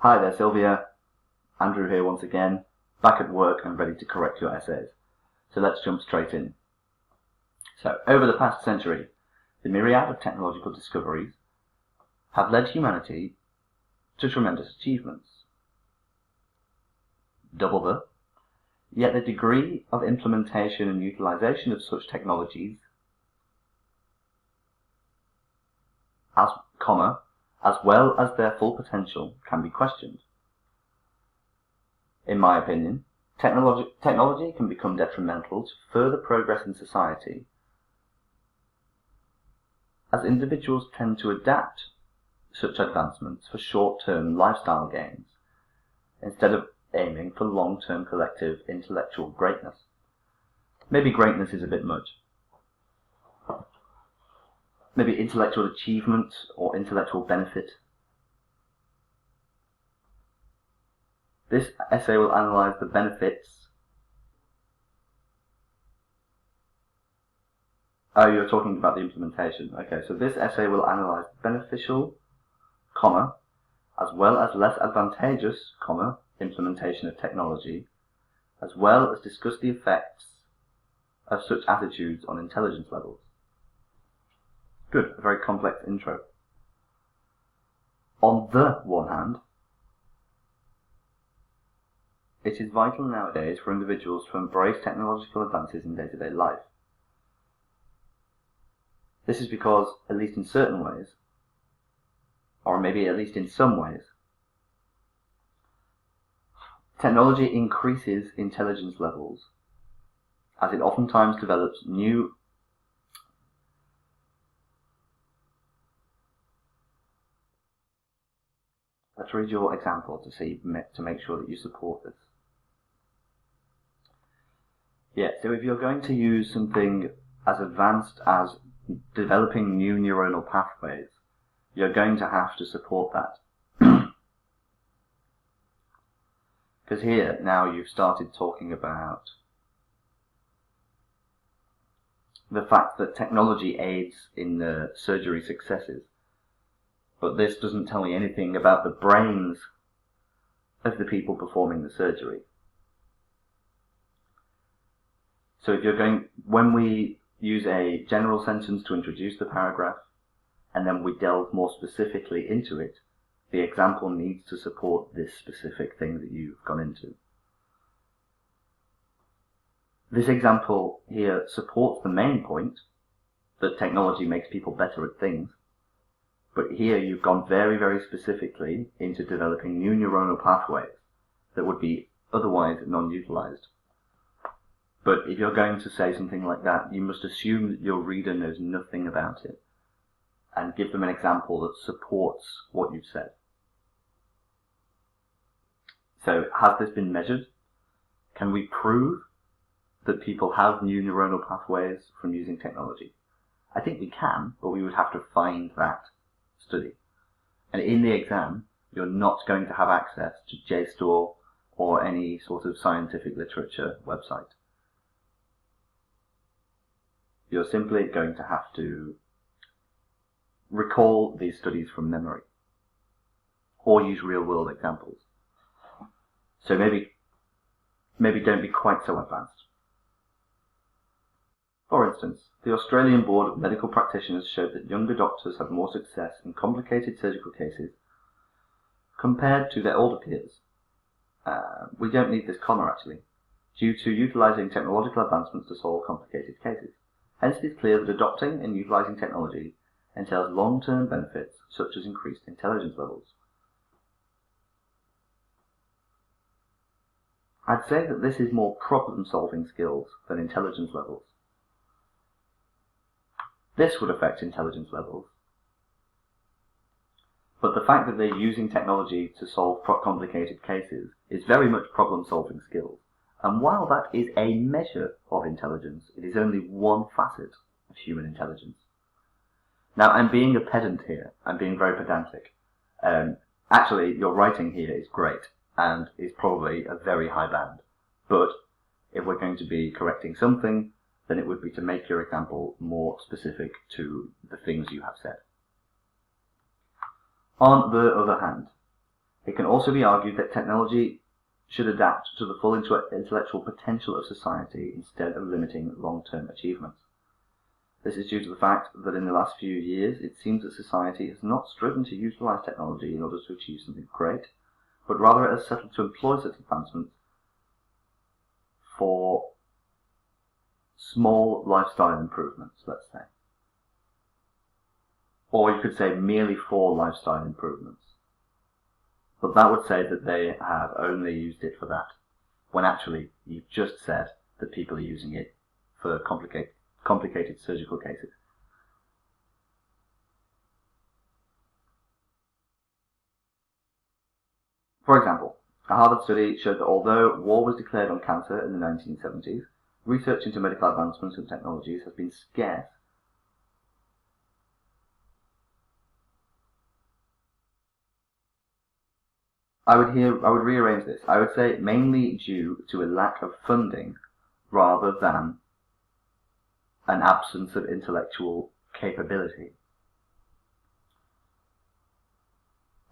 Hi there, Silvia. Andrew here once again, back at work and ready to correct your essays. So let's jump straight in. So, over the past century, the myriad of technological discoveries have led humanity to tremendous achievements. Yet the degree of implementation and utilization of such technologies as well as their full potential can be questioned. In my opinion, technology can become detrimental to further progress in society as individuals tend to adapt such advancements for short-term lifestyle gains instead of aiming for long-term collective intellectual greatness. Maybe greatness is a bit much. Maybe intellectual achievement or intellectual benefit. This essay will analyse the benefits. Oh, you're talking about the implementation. Okay, so this essay will analyse the beneficial, as well as less advantageous, implementation of technology, as well as discuss the effects of such attitudes on intelligence levels. Good, a very complex intro. On the one hand, it is vital nowadays for individuals to embrace technological advances in day-to-day life. This is because, at least in certain ways, or maybe at least in some ways, technology increases intelligence levels as it oftentimes develops new Let's read your example to make sure that you support this. Yeah, so if you're going to use something as advanced as developing new neuronal pathways, you're going to have to support that. Because here, now you've started talking about the fact that technology aids in the surgery successes. But this doesn't tell me anything about the brains of the people performing the surgery. So if you're when we use a general sentence to introduce the paragraph, and then we delve more specifically into it, the example needs to support this specific thing that you've gone into. This example here supports the main point that technology makes people better at things. But here you've gone very, very specifically into developing new neuronal pathways that would be otherwise non-utilized. But if you're going to say something like that, you must assume that your reader knows nothing about it and give them an example that supports what you've said. So, has this been measured? Can we prove that people have new neuronal pathways from using technology? I think we can, but we would have to find that study. And in the exam, you're not going to have access to JSTOR or any sort of scientific literature website. You're simply going to have to recall these studies from memory or use real-world examples. So maybe don't be quite so advanced. For instance, the Australian Board of Medical Practitioners showed that younger doctors have more success in complicated surgical cases compared to their older peers. We don't need this comma actually, due to utilizing technological advancements to solve complicated cases. Hence it is clear that adopting and utilizing technology entails long-term benefits such as increased intelligence levels. I'd say that this is more problem-solving skills than intelligence levels. This would affect intelligence levels. But the fact that they're using technology to solve complicated cases is very much problem-solving skills. And while that is a measure of intelligence, it is only one facet of human intelligence. Now, I'm being a pedant here. I'm being very pedantic. Actually, your writing here is great and is probably a very high band. But if we're going to be correcting something, then it would be to make your example more specific to the things you have said. On the other hand, It can also be argued that technology should adapt to the full intellectual potential of society instead of limiting long-term achievements. This is due to the fact that in the last few years it seems that society has not striven to utilize technology in order to achieve something great, but rather it has settled to employ such advancements for small lifestyle improvements, let's say. Or you could say merely for lifestyle improvements. But that would say that they have only used it for that, when actually you've just said that people are using it for complicated surgical cases. For example, a Harvard study showed that although war was declared on cancer in the 1970s, research into medical advancements and technologies has been scarce. I would rearrange this. I would say mainly due to a lack of funding rather than an absence of intellectual capability.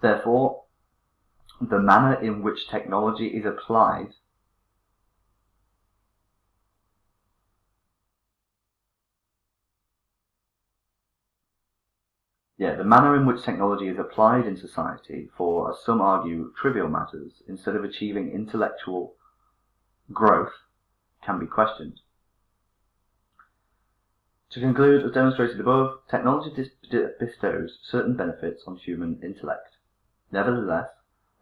Therefore, the manner in which technology is applied in society for, as some argue, trivial matters, instead of achieving intellectual growth, can be questioned. To conclude, as demonstrated above, technology bestows certain benefits on human intellect. Nevertheless,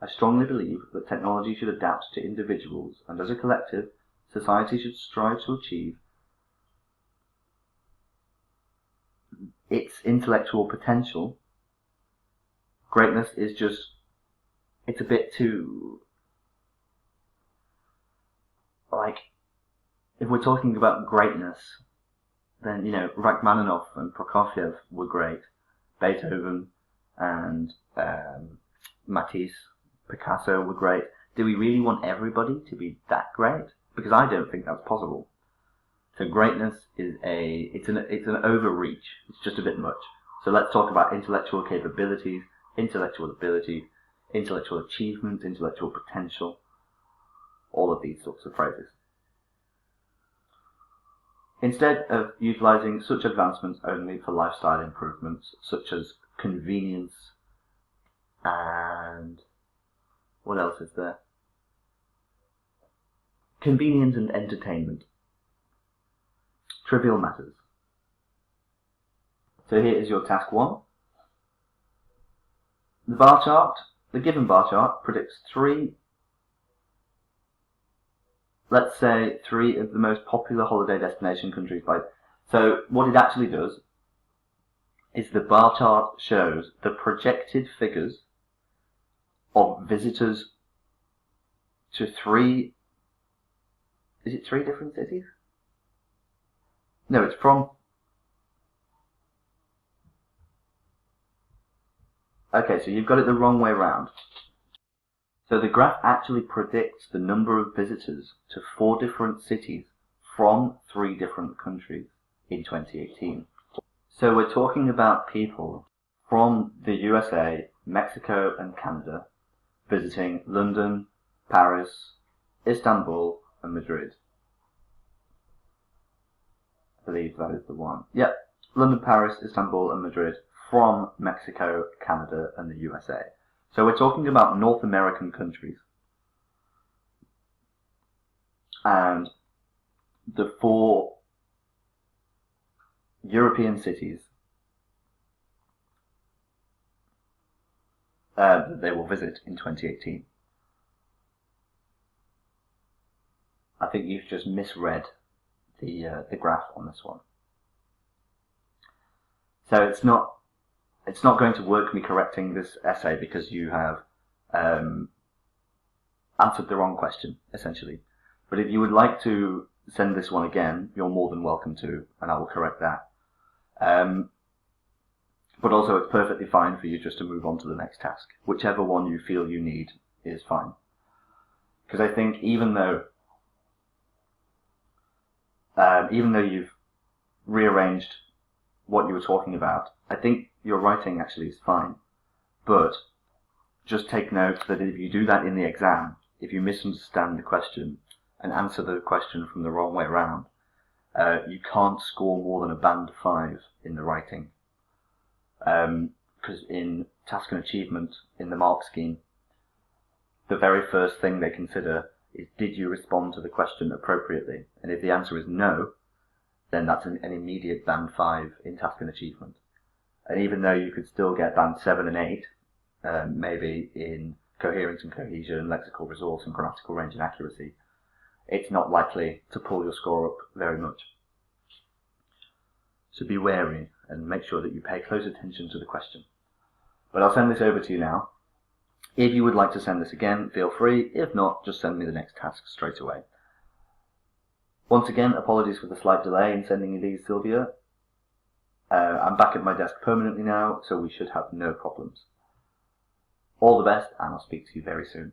I strongly believe that technology should adapt to individuals, and as a collective, society should strive to achieve its intellectual potential. Greatness is just, it's a bit too, like, if we're talking about greatness, then, you know, Rachmaninoff and Prokofiev were great. Beethoven and Matisse, Picasso were great. Do we really want everybody to be that great? Because I don't think that's possible. So greatness is it's an overreach. It's just a bit much. So let's talk about intellectual capabilities, intellectual ability, intellectual achievement, intellectual potential, all of these sorts of phrases. Instead of utilizing such advancements only for lifestyle improvements, such as convenience and what else is there? Convenience and entertainment. Trivial matters. So here is your task 1. The given bar chart predicts let's say three of the most popular holiday destination countries so what it actually does is the bar chart shows the projected figures of visitors to three different cities? No, it's from... Okay, so you've got it the wrong way round. So the graph actually predicts the number of visitors to 4 different cities from 3 different countries in 2018. So we're talking about people from the USA, Mexico and Canada visiting London, Paris, Istanbul and Madrid. I believe that is the one. Yep, London, Paris, Istanbul and Madrid from Mexico, Canada and the USA. So we're talking about North American countries. And the 4 European cities that they will visit in 2018. I think you've just misread the graph on this one. So it's not going to work me correcting this essay because you have answered the wrong question, essentially. But if you would like to send this one again, you're more than welcome to, and I will correct that. But also it's perfectly fine for you just to move on to the next task. Whichever one you feel you need is fine. Because I think even though you've rearranged what you were talking about, I think your writing actually is fine. But just take note that if you do that in the exam, if you misunderstand the question and answer the question from the wrong way around, you can't score more than a band 5 in the writing. Because in task and achievement, in the mark scheme, the very first thing they consider is, did you respond to the question appropriately? And if the answer is no, then that's an immediate band 5 in task and achievement. And even though you could still get band 7 and 8, maybe in coherence and cohesion, lexical resource and grammatical range and accuracy, it's not likely to pull your score up very much. So be wary and make sure that you pay close attention to the question. But I'll send this over to you now. If you would like to send this again, feel free. If not, just send me the next task straight away. Once again, apologies for the slight delay in sending you these, Silvia. I'm back at my desk permanently now, so we should have no problems. All the best, and I'll speak to you very soon.